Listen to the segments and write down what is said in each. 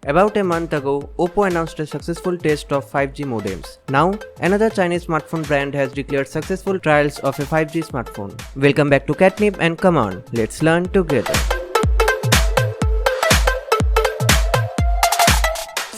About a month ago, Oppo announced a successful test of 5G modems. Now, another Chinese smartphone brand has declared successful trials of a 5G smartphone. Welcome back to QatNip and come on, let's learn together.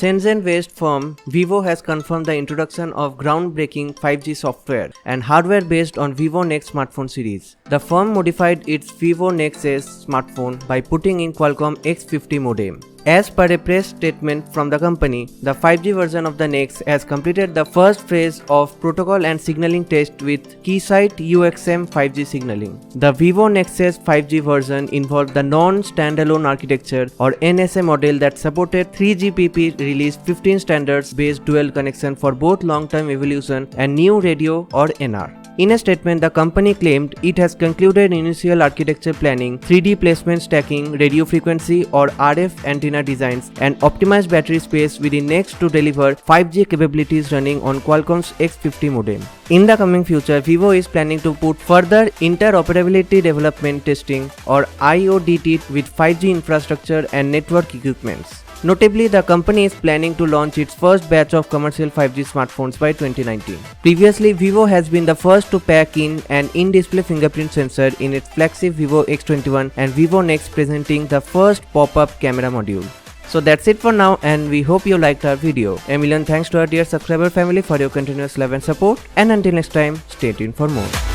Shenzhen-based firm Vivo has confirmed the introduction of groundbreaking 5G software and hardware based on Vivo Next smartphone series. The firm modified its Vivo Next S smartphone by putting in Qualcomm X50 modem. As per a press statement from the company, the 5G version of the Next has completed the first phase of protocol and signaling test with Keysight UXM 5G signaling. The Vivo Nexus 5G version involved the non-standalone architecture or NSA model that supported 3GPP release 15 standards based dual connection for both long-term evolution and new radio or NR. In a statement, the company claimed it has concluded initial architecture planning, 3D placement stacking, radio frequency or RF antenna designs, and optimized battery space within Next to deliver 5G capabilities running on Qualcomm's X50 modem. In the coming future, Vivo is planning to put further interoperability development testing or IODT with 5G infrastructure and network equipments. Notably, the company is planning to launch its first batch of commercial 5G smartphones by 2019. Previously, Vivo has been the first to pack in an in-display fingerprint sensor in its flagship Vivo X21 and Vivo Next presenting the first pop-up camera module. So that's it for now, and we hope you liked our video. A million thanks to our dear subscriber family for your continuous love and support, and until next time, stay tuned for more.